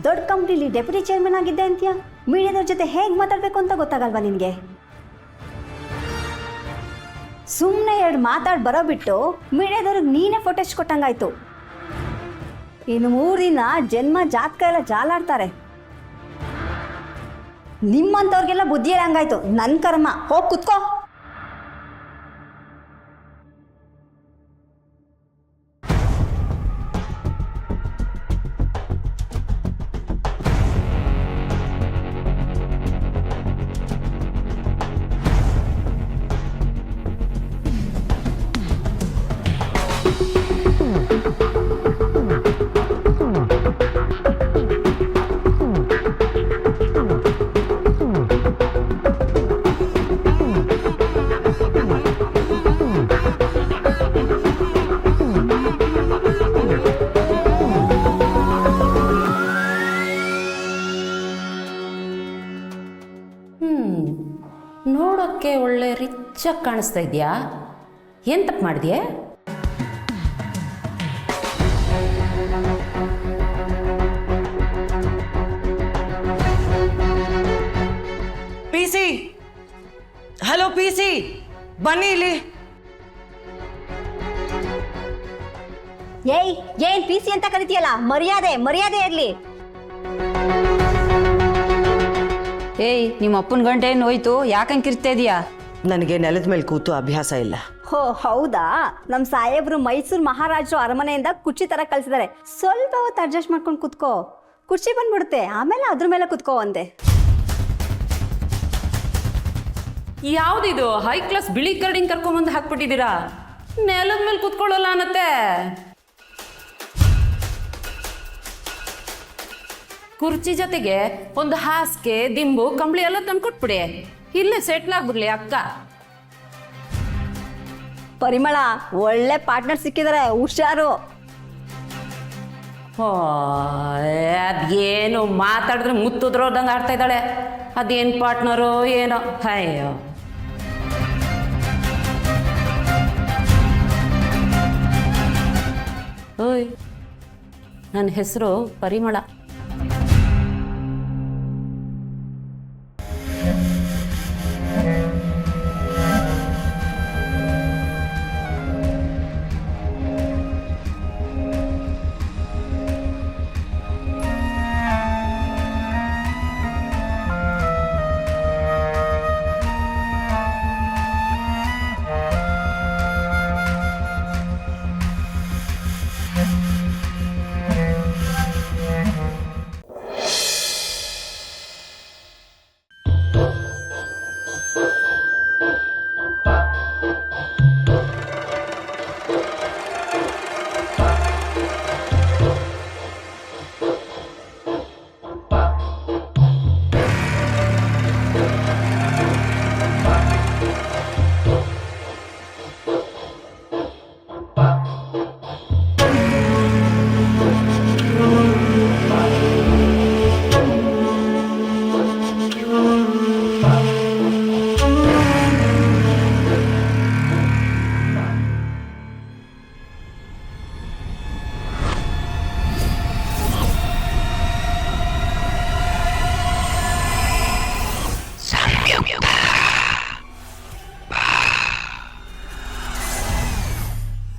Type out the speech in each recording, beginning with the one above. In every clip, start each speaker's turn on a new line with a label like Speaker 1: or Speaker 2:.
Speaker 1: ದೊಡ್ಡ ಕಂಪ್ನಿಲಿ deputy chairman ಆಗಿದ್ದೆ ಅಂತೀಯ. ಮೀಡಿಯಾದವ್ರ ಜೊತೆ ಹೇಗೆ ಮಾತಾಡಬೇಕು ಅಂತ ಗೊತ್ತಾಗಲ್ವಾ ನಿನಗೆ? ಸುಮ್ಮನೆ 2 ಮಾತಾಡಿ ಬರೋ ಬಿಟ್ಟು ಮೀಡಿಯಾದವ್ರಿಗೆ ನೀನೇ ಫೋಟೇಜ್ ಕೊಟ್ಟಂಗಾಯ್ತು. ಇನ್ನು 3 ದಿನ ಜನ್ಮ ಜಾತಕ ಎಲ್ಲ ಜಾಲಾಡ್ತಾರೆ. ನಿಮ್ಮಂಥವ್ರಿಗೆಲ್ಲ ಬುದ್ಧಿ ಹಂಗಾಯ್ತು. ನನ್ನ ಕರ್ಮ. ಹೋಗಿ ಕುತ್ಕೋ.
Speaker 2: ನೋಡೋಕ್ಕೆ ಒಳ್ಳೆ ರಿಚ್ಚಾಗಿ ಕಾಣಿಸ್ತಾ ಇದೆಯಾ? ಏನು ತಪ್ಪು ಮಾಡಿದ್ಯಾ?
Speaker 3: ಪಿಸಿ, ಹಲೋ ಪಿಸಿ, ಬನ್ನಿ ಇಲ್ಲಿ.
Speaker 1: ಏಯ್, ಏನ್ ಪಿ ಸಿ ಅಂತ ಕರಿತೀಯಲ್ಲ? ಮರ್ಯಾದೆ ಮರ್ಯಾದೆ ಇರ್ಲಿ.
Speaker 4: ಏಯ್, ನಿಮ್ಮ ಅಪ್ಪನ ಗಂಟೆ ಏನು ಹೋಯ್ತು? ಯಾಕಂಗೆ ಕಿರ್ತಾ ಇದೀಯಾ?
Speaker 3: ನನಗೆ ನೆಲದ ಮೇಲೆ ಕೂತು ಅಭ್ಯಾಸ ಇಲ್ಲ.
Speaker 1: ಹೋ ಹೌದಾ? ನಮ್ಮ ಸಾಹೇಬ್ರು ಮೈಸೂರು ಮಹಾರಾಜರು ಅರಮನೆಯಿಂದ ಕುರ್ಚಿ ತರ ಕಳ್ಸಿದ್ದಾರೆ. ಸ್ವಲ್ಪ ಹೊತ್ತು ಅಡ್ಜಸ್ಟ್ ಮಾಡ್ಕೊಂಡು ಕುತ್ಕೋ. ಕುರ್ಚಿ ಬಂದ್ಬಿಡುತ್ತೆ, ಆಮೇಲೆ ಅದ್ರ ಮೇಲೆ ಕುತ್ಕೋ ಅಂದೆ.
Speaker 2: ಯಾವುದಿದು ಹೈ ಕ್ಲಾಸ್ ಬಿಳಿ ಕರಡಿಂಗ್ ಕರ್ಕೊಂಬಂದು ಹಾಕ್ಬಿಟ್ಟಿದ್ದೀರಾ? ನೆಲದ ಮೇಲೆ ಕುತ್ಕೊಳ್ಳಲ್ಲ ಅನ್ನತ್ತೆ. ಕುರ್ಚಿ ಜೊತೆಗೆ ಒಂದು ಹಾಸಿಗೆ, ದಿಂಬು, ಕಂಬಳಿ ಎಲ್ಲ ತಂದ್ಕೊಟ್ಬಿಡಿ. ಇಲ್ಲೇ ಸೆಟ್ಲ್ ಆಗ್ಬಿಡ್ಲಿ ಅಕ್ಕ.
Speaker 1: ಪರಿಮಳ, ಒಳ್ಳೆ ಪಾರ್ಟ್ನರ್ ಸಿಕ್ಕಿದ್ದಾರೆ, ಹುಷಾರು.
Speaker 2: ಅದೇನು ಮಾತಾಡಿದ್ರೆ ಮುತ್ತುದ್ರೋದಂಗೆ ಆಡ್ತಾ ಇದ್ದಾಳೆ. ಅದೇನು ಪಾರ್ಟ್ನರು ಏನೋ. ಅಯ್ಯೋ, ಓಯ್, ನನ್ನ ಹೆಸರು ಪರಿಮಳ.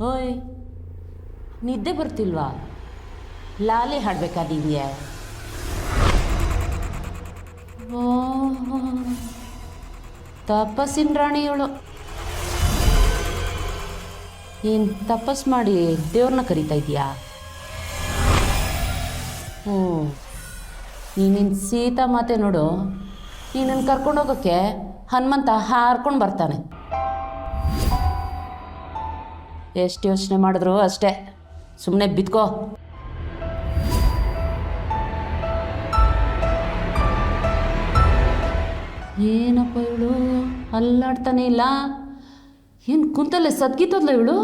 Speaker 2: ಓಯ್, ನಿದ್ದೆ ಬರ್ತಿಲ್ವಾ? ಲಾಲಿ ಹಾಡಬೇಕಾದಿದೆಯಾ? ತಪಸ್ಸಿನ ರಾಣಿಯವಳು. ಏನು ತಪಸ್ ಮಾಡಿ ದೇವ್ರನ್ನ ಕರಿತಾ ಇದೀಯಾ? ಹ್ಞೂ, ನೀನಿನ್ ಸೀತಾ ಮಾತೆ ನೋಡು. ನೀನನ್ನು ಕರ್ಕೊಂಡೋಗೋಕ್ಕೆ ಹನುಮಂತ ಹಾರ್ಕೊಂಡು ಬರ್ತಾನೆ. ಎಷ್ಟು ಯೋಚನೆ ಮಾಡಿದ್ರು ಅಷ್ಟೇ, ಸುಮ್ಮನೆ ಬಿದ್ಕೋ. ಏನಪ್ಪ ಇವಳು ಅಲ್ಲಾಡ್ತಾನೆ ಇಲ್ಲ? ಏನು ಕುಂತಲ್ಲೇ ಸದ್ಗಿತ್ತದ್ಲ ಇವಳು?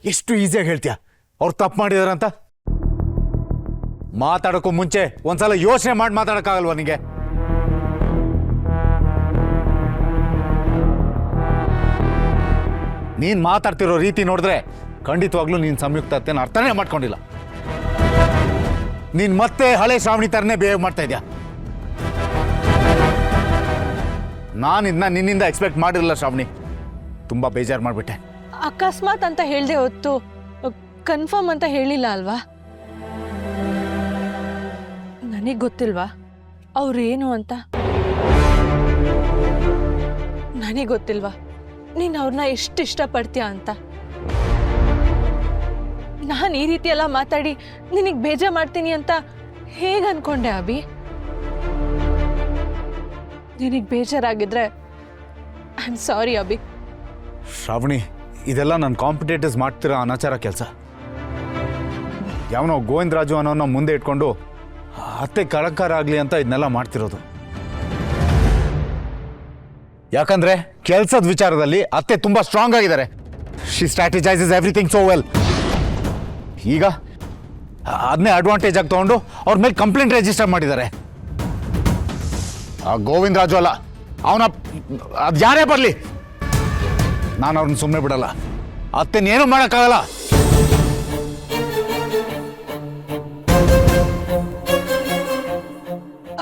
Speaker 5: ಎಷ್ಟು ಈಸಿಯಾಗಿ ಹೇಳ್ತೀಯ ಅವ್ರು ತಪ್ಪು ಮಾಡಿದಾರೆ ಅಂತ. ಮಾತಾಡೋಕ್ಕೂ ಮುಂಚೆ ಒಂದ್ಸಲ ಯೋಚನೆ ಮಾಡಿ ಮಾತಾಡೋಕ್ಕಾಗಲ್ವಾ ನಿಂಗೆ? ನೀನ್ ಮಾತಾಡ್ತಿರೋ ರೀತಿ ನೋಡಿದ್ರೆ ಖಂಡಿತವಾಗ್ಲೂ ನೀನ್ ಸಂಯುಕ್ತ ಅತ್ತೆನ ಅರ್ಥನೇ ಮಾಡ್ಕೊಂಡಿಲ್ಲ. ನೀನ್ ಮತ್ತೆ ಹಳೆ ಶ್ರಾವಣಿ ಥರನೇ ಬಿಹೇವ್ ಮಾಡ್ತಾ ಇದ್ಯಾ. ನಾನು ಇದನ್ನ ನಿನ್ನಿಂದ ಎಕ್ಸ್ಪೆಕ್ಟ್ ಮಾಡಿರಲಿಲ್ಲ ಶ್ರಾವಣಿ. ತುಂಬಾ ಬೇಜಾರು ಮಾಡಿಬಿಟ್ಟೆ.
Speaker 6: ಅಕಸ್ಮಾತ್ ಅಂತ ಹೇಳ್ದೆ ಹೊತ್ತು ಕನ್ಫರ್ಮ್ ಅಂತ ಹೇಳಿಲ್ಲ ಅಲ್ವಾ? ನನಗೆ ಗೊತ್ತಿಲ್ವಾ ಅವ್ರೇನು ಅಂತ? ನನಗೆ ಗೊತ್ತಿಲ್ವಾ ನೀನು ಅವ್ರನ್ನ ಎಷ್ಟು ಇಷ್ಟಪಡ್ತೀಯ ಅಂತ? ನಾನು ಈ ರೀತಿ ಎಲ್ಲ ಮಾತಾಡಿ ನಿನಗೆ ಬೇಜಾರು ಮಾಡ್ತೀನಿ ಅಂತ ಹೇಗೆ ಅನ್ಕೊಂಡೆ ಅಭಿ? ನಿನಗೆ ಬೇಜಾರಾಗಿದ್ರೆ I am sorry Abhi.
Speaker 5: Shravani, ಇದೆಲ್ಲ ನನ್ನ ಕಾಂಪಿಟೇಟರ್ಸ್ ಮಾಡ್ತಿರೋ ಅನಾಚಾರ ಕೆಲಸ. ಯಾವನೋ ಗೋವಿಂದರಾಜು ಅನ್ನೋನ ಮುಂದೆ ಇಟ್ಕೊಂಡು ಅತ್ತೆ ಕಳಕಾರ ಆಗಲಿ ಅಂತ ಇದನ್ನೆಲ್ಲ ಮಾಡ್ತಿರೋದು. ಯಾಕಂದ್ರೆ ಕೆಲಸದ ವಿಚಾರದಲ್ಲಿ ಅತ್ತೆ ತುಂಬಾ ಸ್ಟ್ರಾಂಗ್ ಆಗಿದ್ದಾರೆ. She strategizes everything so well. ಈಗ ಅದನ್ನೇ ಅಡ್ವಾಂಟೇಜ್ ಆಗಿ ತಗೊಂಡು ಅವ್ರ ಮೇಲೆ ಕಂಪ್ಲೇಂಟ್ ರಿಜಿಸ್ಟರ್ ಮಾಡಿದ್ದಾರೆ. ಆ ಗೋವಿಂದರಾಜು ಅಲ್ಲ, ಅವನ ಅದು ಯಾರೇ ಬರಲಿ, ನಾನು ಅವ್ರನ್ನ ಸುಮ್ಮನೆ ಬಿಡಲ್ಲ. ಅತ್ತೆನೇನು ಮಾಡೋಕ್ಕಾಗಲ್ಲ.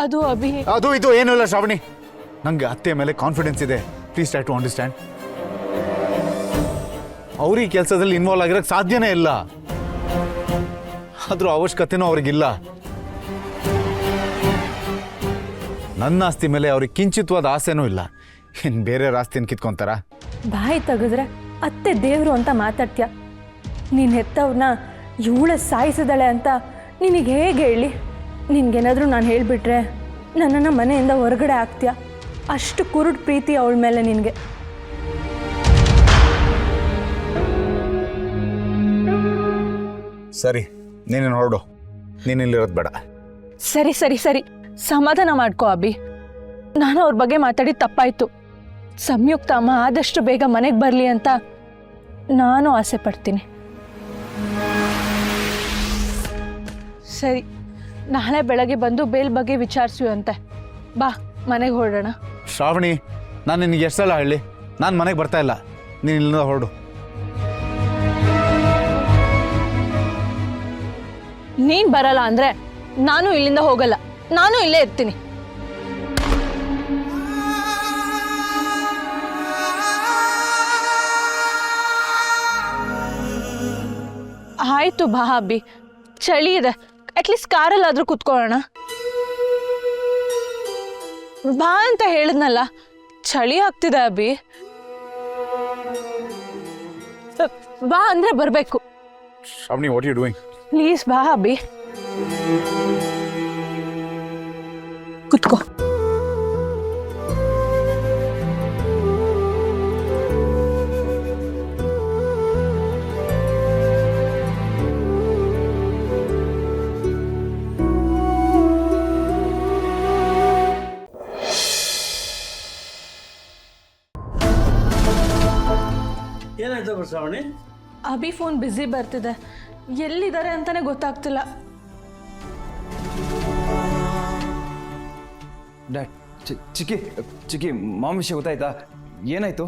Speaker 6: ಅದು ಅಭಿ,
Speaker 5: ಅದು ಇದು ಏನೂ ಇಲ್ಲ ಶ್ರಾವಣಿ. ನಂಗೆ ಅತ್ತೆ ಮೇಲೆ ಕಾನ್ಫಿಡೆನ್ಸ್ ಇದೆ. Please try to understand. ಅವ್ರ ಈ ಕೆಲಸದಲ್ಲಿ ಇನ್ವಾಲ್ವ್ ಆಗಿರೋಕ್ಕೆ ಸಾಧ್ಯನೇ ಇಲ್ಲ. ಅದ್ರ ಅವಶ್ಯಕತೆನೂ ಅವ್ರಿಗಿಲ್ಲ. ನನ್ನ ಆಸ್ತಿ ಮೇಲೆ ಅವ್ರಿಗೆ ಕಿಂಚಿತ್ವಾದ ಆಸೆನೂ ಇಲ್ಲ. ಇನ್ನು ಬೇರೆ ಆಸ್ತಿನ ಕಿತ್ಕೊಂತಾರ?
Speaker 6: ಬಾಯಿ ತೆಗೆದ್ರೆ ಅತ್ತೆ ದೇವರು ಅಂತ ಮಾತಾಡ್ತೀಯ. ನೀನು ಹೆತ್ತವ್ರನ್ನ ಇವಳ ಸಾಯಿಸಿದಾಳೆ ಅಂತ ನಿನಗೆ ಹೇಗೆ ಹೇಳಿ? ನಿನ್ಗೇನಾದರೂ ನಾನು ಹೇಳಿಬಿಟ್ರೆ ನನ್ನನ್ನು ಮನೆಯಿಂದ ಹೊರಗಡೆ ಹಾಕ್ತೀಯ. ಅಷ್ಟು ಕುರುಡು ಪ್ರೀತಿ ಅವಳ ಮೇಲೆ ನಿನಗೆ.
Speaker 5: ಸರಿ, ನೀನೇನು ಹೊರಡು. ನೀನಿಲ್ಲಿರೋದು ಬೇಡ.
Speaker 6: ಸರಿ ಸರಿ ಸರಿ, ಸಮಾಧಾನ ಮಾಡ್ಕೋ ಅಭಿ. ನಾನು ಅವ್ರ ಬಗ್ಗೆ ಮಾತಾಡಿ ತಪ್ಪಾಯಿತು. ಸಂಯುಕ್ತ ಅಮ್ಮ ಆದಷ್ಟು ಬೇಗ ಮನೆಗೆ ಬರಲಿ ಅಂತ ನಾನು ಆಸೆ ಪಡ್ತೀನಿ. ಸರಿ, ನಾಳೆ ಬೆಳಗ್ಗೆ ಬಂದು ಬೇಲ್ ಬಗ್ಗೆ ವಿಚಾರಿಸುವಂತೆ. ಬಾ, ಮನೆಗೆ ಹೊರಡೋಣ.
Speaker 5: ಶ್ರಾವಣಿ, ನಾನು ನಿನಗೆ ಎಷ್ಟು ಸಲ ಹೇಳಿ, ನಾನು ಮನೆಗೆ ಬರ್ತಾ ಇಲ್ಲ. ನೀನು ಇಲ್ಲಿಂದ ಹೊರಡು.
Speaker 6: ನೀನ್ ಬರಲ್ಲ ಅಂದ್ರೆ ನಾನು ಇಲ್ಲಿಂದ ಹೋಗಲ್ಲ. ನಾನು ಇಲ್ಲೇ ಇರ್ತೀನಿ. ಆಯ್ತು ಬಾ ಅಬ್ಬಿ, ಚಳಿ ಇದೆ. ಅಟ್ಲೀಸ್ಟ್ ಕಾರಲ್ಲಾದ್ರೂ ಕುತ್ಕೊಳ್ಳೋಣ. ಬಾ ಅಂತ ಹೇಳಿದ್ನಲ್ಲ, ಚಳಿ ಆಗ್ತಿದೆ ಅಬ್ಬಿ. ಬಾ ಅಂದ್ರೆ ಬರ್ಬೇಕು.
Speaker 5: Shravani, what you doing?
Speaker 6: Please ಬಾ ಅಬ್ಬಿ, ಕುತ್ಕೋ.
Speaker 7: ಏನಾಯ್ತು ಶ್ರಾವಣಿ?
Speaker 6: ಅಭಿ ಫೋನ್ ಬ್ಯುಸಿ ಬರ್ತಿದೆ. ಎಲ್ಲಿದ್ದಾರೆ ಅಂತಾನೆ ಗೊತ್ತಾಗ್ತಿಲ್ಲ.
Speaker 8: ಡ್ಯಾಡ್, ಚಿಕ್ಕಿ ಮಾಮ್ ವಿಷಯ ಗೊತ್ತಾಯ್ತಾ? ಏನಾಯ್ತು?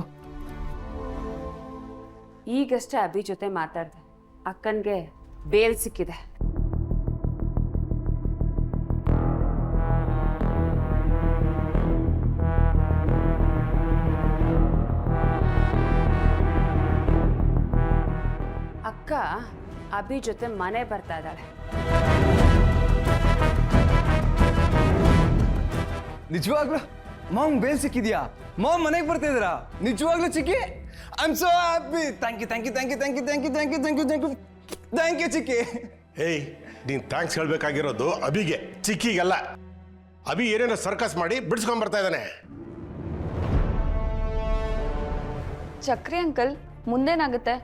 Speaker 2: ಈಗಷ್ಟೇ ಅಭಿ ಜೊತೆ ಮಾತಾಡಿದೆ. ಅಕ್ಕನ್ಗೆ ಬೇಲ್ ಸಿಕ್ಕಿದೆ. ಅಕ್ಕ ಅಭಿ ಜೊತೆ ಮನೆ ಬರ್ತಾ ಇದ್ದಾಳೆ.
Speaker 8: ನಿಜವಾಗ್ಲೂ ಮಾಮ್ ಬೇಲ್ ಸಿಕ್ಕಿದ್ಯಾ? ಮಾಮ್ ಮನೆಗೆ ಬರ್ತಾ ಇದ್ದೀರಾ? ನಿಜವಾಗ್ಲೂ ಚಿಕ್ಕಿ, I am so happy. Thank you ಚಿಕ್ಕಿ.
Speaker 9: ಹೇಯ್, ನೀನು ಥ್ಯಾಂಕ್ಸ್ ಹೇಳ್ಬೇಕಾಗಿರೋದು ಅಭಿಗೆ, ಚಿಕ್ಕಿಗೆಲ್ಲ. ಅಭಿ ಏನೇನೋ ಸರ್ಕಸ್ ಮಾಡಿ ಬಿಡಿಸ್ಕೊಂಡ್ ಬರ್ತಾ ಇದ್ದಾನೆ.
Speaker 10: ಚಕ್ರಿ ಅಂಕಲ್, ಮುಂದೇನಾಗುತ್ತೆ?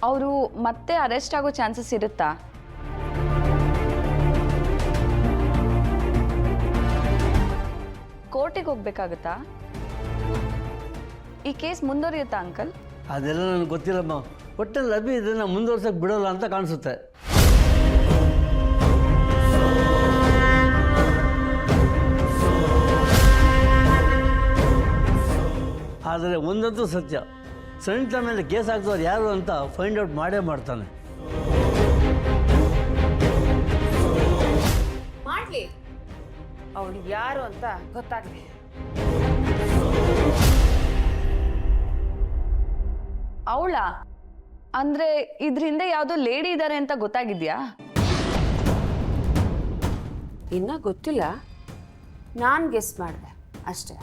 Speaker 10: ಅವರು ಮತ್ತೆ ಅರೆಸ್ಟ್ ಆಗೋ ಚಾನ್ಸಸ್ ಇರುತ್ತಾ? ಕೋರ್ಟಿಗೆ ಹೋಗ್ಬೇಕಾಗುತ್ತಾ? ಈ ಕೇಸ್ ಮುಂದುವರಿಯುತ್ತಾ ಅಂಕಲ್?
Speaker 7: ಅದೆಲ್ಲ ನನಗೆ ಗೊತ್ತಿಲ್ಲಮ್ಮ. ಒಟ್ಟಲ್ಲಿ ಅಭಿ ಇದನ್ನು ಮುಂದುವರ್ಸೋಕ್ಕೆ ಬಿಡೋಲ್ಲ ಅಂತ ಕಾಣಿಸುತ್ತೆ. ಆದರೆ ಒಂದಂತೂ ಸತ್ಯ, ಸಣ್ಣ ಮೇಲೆ ಕೇಸ್ ಹಾಕ್ದವ್ರು ಯಾರು ಅಂತ ಫೈಂಡ್ ಔಟ್ ಮಾಡೇ ಮಾಡ್ತಾನೆ.
Speaker 2: ಮಾಡ್ಲಿ, ಅವಳು ಯಾರು ಅಂತ ಗೊತ್ತಾಗ್ಲಿ.
Speaker 10: ಅವಳ ಅಂದ್ರೆ ಇದ್ರ ಹಿಂದೆ ಯಾವುದೋ ಲೇಡಿ ಇದ್ದಾರೆ ಅಂತ ಗೊತ್ತಾಗಿದ್ಯಾ?
Speaker 2: ಇನ್ನ ಗೊತ್ತಿಲ್ಲ, ನಾನು ಗೆಸ್ ಮಾಡಿದೆ ಅಷ್ಟೇ.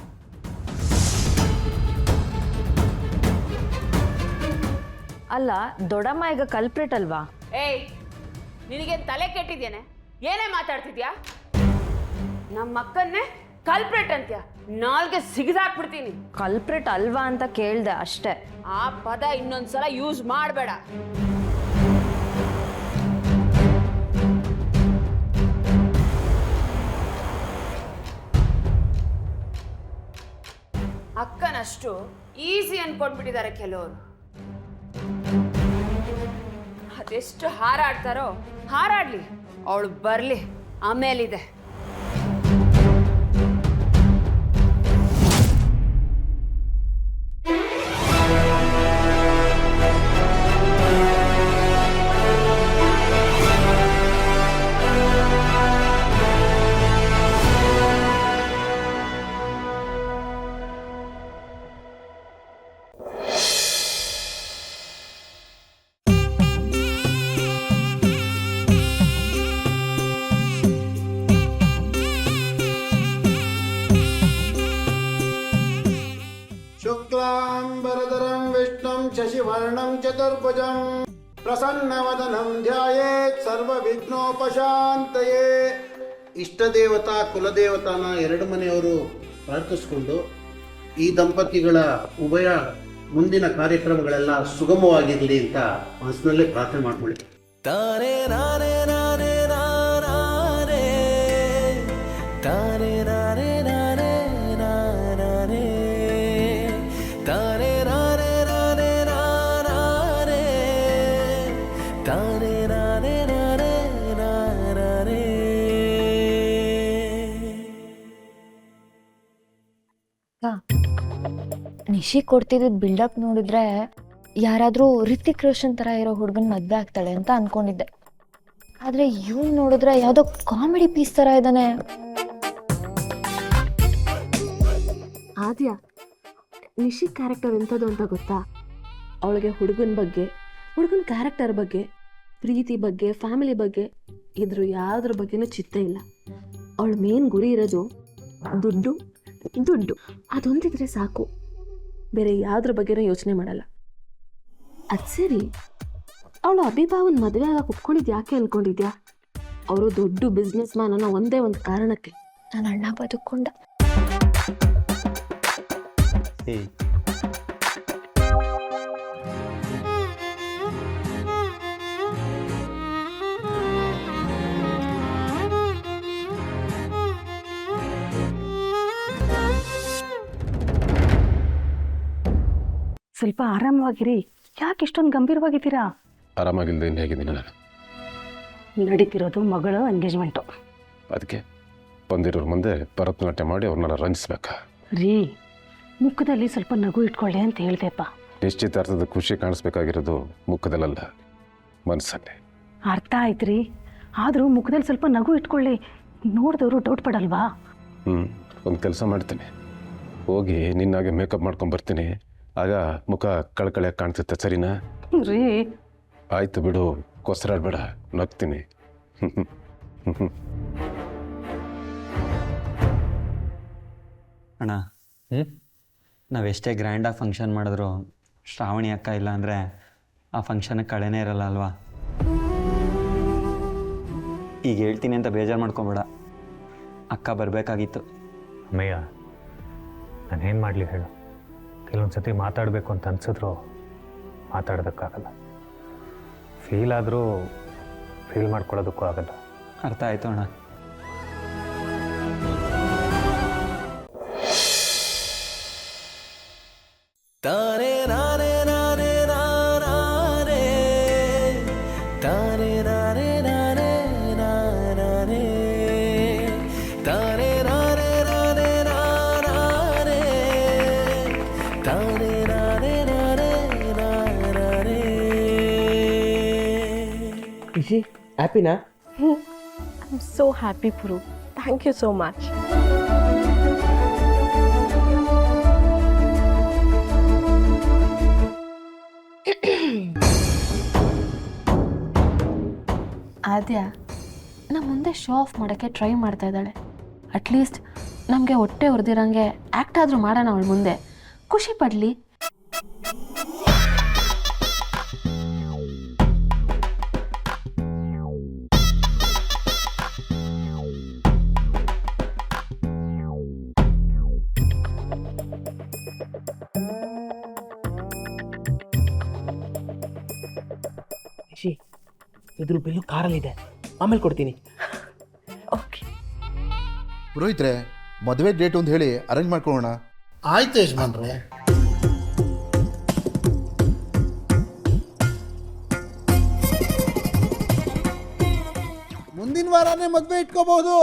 Speaker 6: ಅಲ್ಲ, ದೊಡ್ಡಮ್ಮ ಈಗ ಕಲ್ಪ್ರಿಟ್ ಅಲ್ವಾ?
Speaker 2: ಏಯ್, ನಿನಗೇನು ತಲೆ ಕೆಟ್ಟಿದ್ದೇನೆ? ಏನೇ ಮಾತಾಡ್ತಿದ್ಯಾ? ನಮ್ಮ ಅಕ್ಕನ್ನೇ ಕಲ್ಪ್ರೇಟ್ ಅಂತ್ಯ, ನಾಲ್ಗೆ ಸಿಗದಾಕ್ಬಿಡ್ತೀನಿ.
Speaker 6: ಕಲ್ಪ್ರಿಟ್ ಅಲ್ವಾ ಅಂತ ಕೇಳ್ದೆ ಅಷ್ಟೇ.
Speaker 2: ಆ ಪದ ಇನ್ನೊಂದ್ಸಲ ಯೂಸ್ ಮಾಡಬೇಡ. ಅಕ್ಕನಷ್ಟು ಈಸಿ ಅನ್ಕೊಂಡ್ಬಿಟ್ಟಿದ್ದಾರೆ ಕೆಲವರು. ಅದೆಷ್ಟು ಹಾರಾಡ್ತಾರೋ ಹಾರಾಡ್ಲಿ, ಅವಳು ಬರ್ಲಿ, ಆಮೇಲಿದೆ.
Speaker 11: शुक्लांबरधरं विष्णुं शशिवर्णं चतुर्भुजं प्रसन्नवदनं ध्यायेत् सर्वविघ्नोपशान्तये. ಇಷ್ಟದೇವತಾ ಕುಲದೇವತಾನ ಎರಡು ಮನೆಯವರು ಪ್ರಾರ್ಥಿಸಿಕೊಂಡು ಈ ದಂಪತಿಗಳ ಉಭಯ ಮುಂದಿನ ಕಾರ್ಯಕ್ರಮಗಳೆಲ್ಲ ಸುಗಮವಾಗಿರಲಿ ಅಂತ ಮನಸ್ಸಿನಲ್ಲೇ ಪ್ರಾರ್ಥನೆ ಮಾಡ್ಕೊಳ್ಳಿ.
Speaker 8: ತಾನೇ ನಾನೇ ನಾನೇ ನಾನೇ ತಾನೇ ನಾನೇ ನಾನೇ ನಾನೇ ತಾನೇ ನಾನೇ ನಾನೇ ನಾನೇ ತಾನೇ ನಾನೇ ನಾನೇ ನಾನೇ.
Speaker 6: ನಿಶಿ ಕೊಡ್ತಿದ್ದ ಬಿಲ್ಡಪ್ ನೋಡಿದ್ರೆ ಯಾರಾದ್ರೂ ರಿತಿಕ್ ರೋಷನ್ ತರ ಇರೋ ಹುಡುಗನ್ ಮದ್ವೆ ಆಗ್ತಾಳೆ ಅಂತ ಅನ್ಕೊಂಡಿದ್ದೆ. ಆದ್ರೆ ಇವ್ನು ನೋಡಿದ್ರೆ ಯಾವ್ದೋ ಕಾಮಿಡಿ ಪೀಸ್ ತರ ಇದ್ದಾನೆ.
Speaker 12: ಆದ್ಯಾ, ನಿಶಿ ಕ್ಯಾರೆಕ್ಟರ್ ಎಂಥದ್ದು ಅಂತ ಗೊತ್ತಾ? ಅವಳಿಗೆ ಹುಡುಗನ ಬಗ್ಗೆ, ಹುಡುಗನ ಕ್ಯಾರೆಕ್ಟರ್ ಬಗ್ಗೆ, ಪ್ರೀತಿ ಬಗ್ಗೆ, ಫ್ಯಾಮಿಲಿ ಬಗ್ಗೆ ಇದ್ರ ಯಾವುದ್ರ ಬಗ್ಗೆನೂ ಚಿತ್ತ ಇಲ್ಲ. ಅವಳ ಮೇನ್ ಗುರಿ ಇರೋದು ದುಡ್ಡು ದುಡ್ಡು, ಅದೊಂದಿದ್ರೆ ಸಾಕು, ಬೇರೆ ಯಾವುದ್ರ ಬಗ್ಗೆನೂ ಯೋಚನೆ ಮಾಡಲ್ಲ. ಅದು ಸರಿ, ಅವಳು ಅಭಿಭಾವನ್ ಮದುವೆ ಆಗಕ್ಕೆ ಒಪ್ಕೊಂಡಿದ್ದು ಯಾಕೆ ಅನ್ಕೊಂಡಿದ್ಯಾ? ಅವರು ದೊಡ್ಡ ಬಿಸ್ನೆಸ್ ಮ್ಯಾನ್ ಅನ್ನೋ ಒಂದೇ ಒಂದು ಕಾರಣಕ್ಕೆ.
Speaker 6: ನನ್ನ ಅಣ್ಣ ಬದುಕೊಂಡ.
Speaker 12: ಸ್ವಲ್ಪ ಆರಾಮವಾಗಿರಿ. ಯಾಕೆ ಇಷ್ಟೊಂದು ಗಂಭೀರವಾಗಿದ್ದೀರಾ?
Speaker 9: ಆರಾಮಾಗಿಲ್ದೆ ಇನ್ನು ಹೇಗಿದ್ದೀನಿ ನಾನು?
Speaker 12: ನಡೀತಿರೋದು ಮಗಳು ಎಂಗೇಜ್ಮೆಂಟು.
Speaker 9: ಅದಕ್ಕೆ ಬಂದಿರೋರ ಮುಂದೆ ಭರತನಾಟ್ಯ ಮಾಡಿ ಅವ್ರನ್ನೆಲ್ಲ ರಂಜಿಸ್ಬೇಕಾ?
Speaker 12: ರೀ, ಮುಖದಲ್ಲಿ ಸ್ವಲ್ಪ ನಗು ಇಟ್ಕೊಳ್ಳಿ ಅಂತ ಹೇಳ್ದೆಪ್ಪ.
Speaker 9: ನಿಶ್ಚಿತಾರ್ಥದ ಖುಷಿ ಕಾಣಿಸ್ಬೇಕಾಗಿರೋದು ಮುಖದಲ್ಲ, ಮನಸ್ಸಲ್ಲಿ.
Speaker 12: ಅರ್ಥ ಆಯ್ತು ರೀ, ಆದರೂ ಮುಖದಲ್ಲಿ ಸ್ವಲ್ಪ ನಗು ಇಟ್ಕೊಳ್ಳಿ, ನೋಡಿದವರು ಡೌಟ್ ಪಡಲ್ವಾ?
Speaker 9: ಒಂದು ಕೆಲಸ ಮಾಡ್ತೀನಿ, ಹೋಗಿ ನಿನ್ನಾಗೆ ಮೇಕಪ್ ಮಾಡ್ಕೊಂಡು ಬರ್ತೀನಿ, ಆಗ ಮುಖ ಕಳ್ಕಳಿಯಾಗಿ ಕಾಣ್ಸುತ್ತೆ, ಸರಿನಾ?
Speaker 12: ರೀ
Speaker 9: ಆಯ್ತು ಬಿಡು, ಕೊಸರಾಡ್ಬೇಡ, ನಗ್ತೀನಿ.
Speaker 13: ಅಣ್ಣ, ನಾವೆಷ್ಟೇ ಗ್ರ್ಯಾಂಡಾಗಿ ಫಂಕ್ಷನ್ ಮಾಡಿದ್ರು ಶ್ರಾವಣಿ ಅಕ್ಕ ಇಲ್ಲ ಅಂದರೆ ಆ ಫಂಕ್ಷನ್ಗೆ ಕಳೆನೇ ಇರಲ್ಲ ಅಲ್ವಾ? ಈಗ ಹೇಳ್ತೀನಿ ಅಂತ ಬೇಜಾರು ಮಾಡ್ಕೊಬೇಡ, ಅಕ್ಕ ಬರಬೇಕಾಗಿತ್ತು.
Speaker 14: ಅಮ್ಮಯ್ಯ, ನಾನೇನು ಮಾಡಲಿ ಹೇಳು? ಕೆಲವೊಂದು ಸತಿ ಮಾತಾಡಬೇಕು ಅಂತ ಅನ್ಸಿದ್ರು ಮಾತಾಡೋದಕ್ಕಾಗಲ್ಲ, ಫೀಲ್ ಆದರೂ ಫೀಲ್ ಮಾಡ್ಕೊಳ್ಳೋದಕ್ಕೂ ಆಗಲ್ಲ.
Speaker 13: ಅರ್ಥ ಆಯಿತು ಅಣ್ಣ. ತಾನೇ ನಾನೇ ನಾನೇ ನಾನೇ
Speaker 15: ಖುಷಿ ಹ್ಯಾಪಿನಾ?
Speaker 12: I am so happy Puru. Thank you so much. Adya ನಮ್ಮ ಮುಂದೆ ಶೋ ಆಫ್ ಮಾಡೋಕ್ಕೆ ಟ್ರೈ ಮಾಡ್ತಾ ಇದ್ದಾಳೆ. ಅಟ್ಲೀಸ್ಟ್ ನಮಗೆ ಹೊಟ್ಟೆ ಹೊಡೆದಿರಂಗೆ ಆ್ಯಕ್ಟ್ ಆದರೂ ಮಾಡೋಣ ಅವಳ ಮುಂದೆ, ಖುಷಿ ಪಡಲಿ.
Speaker 15: ಖುಷಿ ಇದ್ರ ಬಿಲ್ಲು ಕಾರಲ್ಲಿದೆ, ಆಮೇಲೆ ಕೊಡ್ತೀನಿ.
Speaker 12: ಓಕೆ
Speaker 11: ಪುರೋಹಿತ್ರೆ, ಮದುವೆ ಡೇಟ್ ಒಂದು ಹೇಳಿ ಅರೇಂಜ್ ಮಾಡ್ಕೊಳ್ಳೋಣ. ಆಯ್ತು ಯಜಮಾನ್ರೆ. ಮುಂದಿನ ವಾರನೇ ಮದುವೆ ಇಟ್ಕೋಬಹುದು.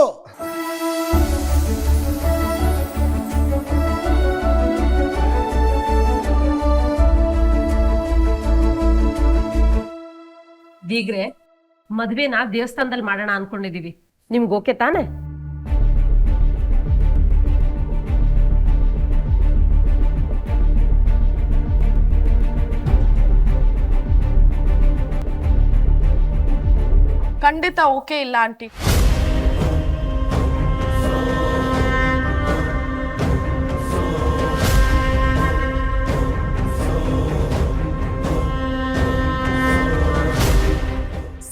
Speaker 16: ಬೀಗ್ರೆ, ಮದ್ವೆನ ದೇವಸ್ಥಾನದಲ್ಲಿ ಮಾಡೋಣ ಅನ್ಕೊಂಡಿದೀವಿ. ನಿಮ್ಗೆ ಓಕೆ ತಾನೆ?
Speaker 12: ಖಂಡಿತ ಓಕೆ ಇಲ್ಲ ಆಂಟಿ.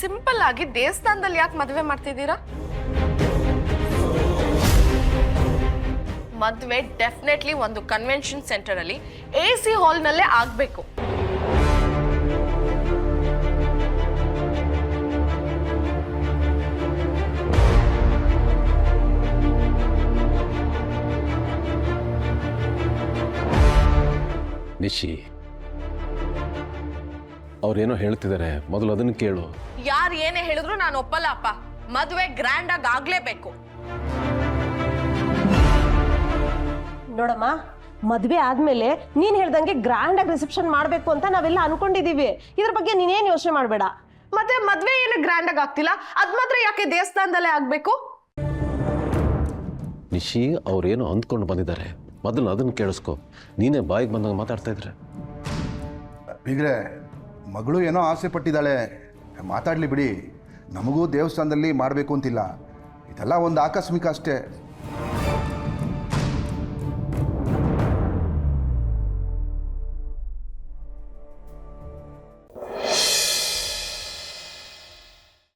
Speaker 12: ಸಿಂಪಲ್ ಆಗಿ ದೇವಸ್ಥಾನದಲ್ಲಿ ಯಾಕೆ ಮದುವೆ ಮಾಡ್ತಿದ್ದೀರಾ? ಮದುವೆ ಡೆಫಿನೆಟ್ಲಿ ಒಂದು ಕನ್ವೆನ್ಷನ್ ಸೆಂಟರ್ ಅಲ್ಲಿ AC ಹಾಲ್ನಲ್ಲೇ ಆಗ್ಬೇಕು.
Speaker 9: ನಿಶಿ, ಅವ್ರೇನೋ ಹೇಳ್ತಿದ್ದಾರೆ, ಮೊದಲು ಅದನ್ನು ಕೇಳು.
Speaker 12: ಯಾರು ಏನೇ ಹೇಳಿದ್ರು ನಾನು ಒಪ್ಪಲ್ಲ ಅಪ್ಪ. ಮದುವೆ ಗ್ರ್ಯಾಂಡ್ ಆಗಿ ಆಗ್ಲೇಬೇಕು.
Speaker 16: ನೋಡಮ್ಮ, ಮದ್ವೆ ಆದ್ಮೇಲೆ ನೀನ್ ಹೇಳ್ದಂಗೆ ಗ್ರ್ಯಾಂಡ್ ಆಗಿ ರಿಸೆಪ್ಷನ್ ಮಾಡ್ಬೇಕು ಅಂತ ನಾವೆಲ್ಲ ಅನ್ಕೊಂಡಿದೀವಿ. ಇದ್ರ ಬಗ್ಗೆ ನೀನೇನ್ ಯೋಚನೆ ಮಾಡ್ಬೇಡ.
Speaker 12: ಮತ್ತೆ ಮದ್ವೆ ಏನು ಗ್ರ್ಯಾಂಡ್ ಆಗಿ ಆಗ್ತಿಲ್ಲ, ಅದ್ ಮಾತ್ರ ಯಾಕೆ ದೇವಸ್ಥಾನದಲ್ಲೇ ಆಗ್ಬೇಕು?
Speaker 9: ನಿಶಿ, ಅವ್ರೇನೋ ಅಂದ್ಕೊಂಡು ಬಂದಿದ್ದಾರೆ, ಮೊದಲು ಅದನ್ನು ಕೇಳಿಸ್ಕೊ. ನೀನೇ ಬಾಯಿಗೆ ಬಂದಾಗ ಮಾತಾಡ್ತಾ ಇದ್ರೆ.
Speaker 11: ಹೀಗ್ರೆ ಮಗಳು ಏನೋ ಆಸೆ ಪಟ್ಟಿದ್ದಾಳೆ, ಮಾತಾಡಲಿ ಬಿಡಿ. ನಮಗೂ ದೇವಸ್ಥಾನದಲ್ಲಿ ಮಾಡಬೇಕು ಅಂತಿಲ್ಲ, ಇದೆಲ್ಲ ಒಂದು ಆಕಸ್ಮಿಕ ಅಷ್ಟೇ.